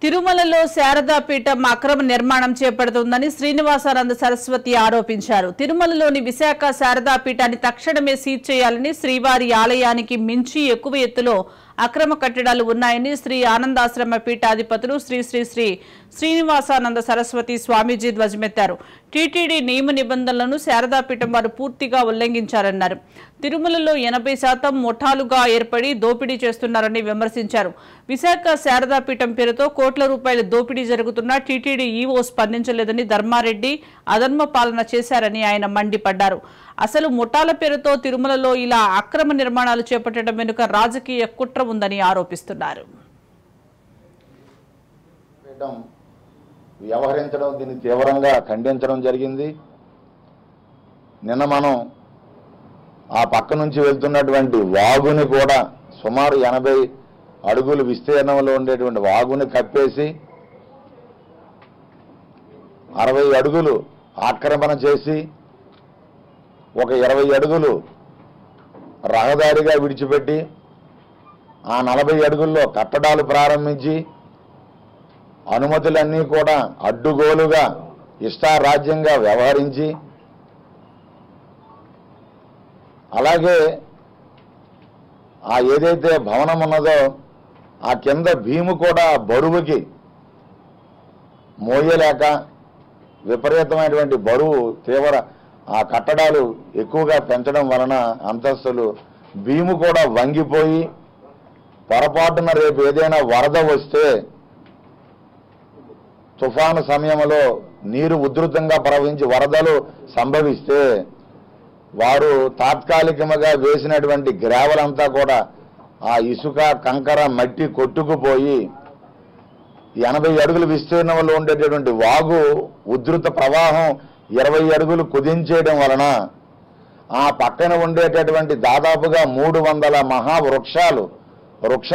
తిరుమలలో శారదాపీఠం అక్రమ నిర్మాణం చేపడుతుందని శ్రీనివాసానంద సరస్వతి ఆరోపించారు. తిరుమలలోని విశాఖ శారదాపీఠాన్ని తక్షణమే సీజ్ చేయాలని, శ్రీవారి ఆలయానికి మించి ఎక్కువ ఎత్తులో అక్రమ కట్టడాలు ఉన్నాయని శ్రీ ఆనందాశ్రమ పీఠాధిపతులు శ్రీ శ్రీ శ్రీ శ్రీనివాసానంద సరస్వతి స్వామీజీ ధ్వజమెత్తారు. టీటీడీ నియమ నిబంధనలను శారదాపీఠం వారు పూర్తిగా ఉల్లంఘించారన్నారు. తిరుమలలో 80% ముఠాలుగా ఏర్పడి దోపిడీ చేస్తున్నారని విమర్శించారు. విశాఖ శారదాపీఠం పేరుతో కోట్ల రూపాయల దోపిడీ జరుగుతున్నా టీటీడీ ఈవో స్పందించలేదని, ధర్మారెడ్డి అధర్మ పాలన చేశారని ఆయన మండిపడ్డారు. అసలు ముఠాల పేరుతో తిరుమలలో ఇలా అక్రమ నిర్మాణాలు చేపట్టడం వెనుక రాజకీయ కుట్ర ఉందని ఆరోపిస్తున్నారు. వ్యవహరించడం, దీన్ని తీవ్రంగా ఖండించడం జరిగింది. నిన్న మనం ఆ పక్క నుంచి వెళ్తున్నటువంటి వాగుని కూడా సుమారు 80 అడుగులు విస్తీర్ణంలో ఉండేటువంటి వాగుని కప్పేసి 60 అడుగులు ఆక్రమణ చేసి ఒక 20 అడుగులు రహదారిగా విడిచిపెట్టి ఆ 40 అడుగుల్లో కట్టడాలు ప్రారంభించి అనుమతులన్నీ కూడా అడ్డుగోలుగా ఇష్టారాజ్యంగా వ్యవహరించి, అలాగే ఆ ఏదైతే భవనం ఉన్నదో ఆ కింద భీము కూడా బరువుకి మోయలేక విపరీతమైనటువంటి బరువు తీవ్ర ఆ కట్టడాలు ఎక్కువగా పెంచడం వలన అంతస్తులు భీము కూడా వంగిపోయి పొరపాటున రేపు ఏదైనా వరద వస్తే, తుఫాను సమయంలో నీరు ఉధృతంగా ప్రవహించి వరదలు సంభవిస్తే వారు తాత్కాలికంగా వేసినటువంటి గ్రావెల్ అంతా కూడా ఆ ఇసుక కంకర మట్టి కొట్టుకుపోయి 80 అడుగుల విస్తీర్ణంలో ఉండేటటువంటి వాగు ఉధృత ప్రవాహం 20 అడుగులు కుదించేయడం వలన ఆ పక్కన ఉండేటటువంటి దాదాపుగా 300 మహావృక్షాలు వృక్ష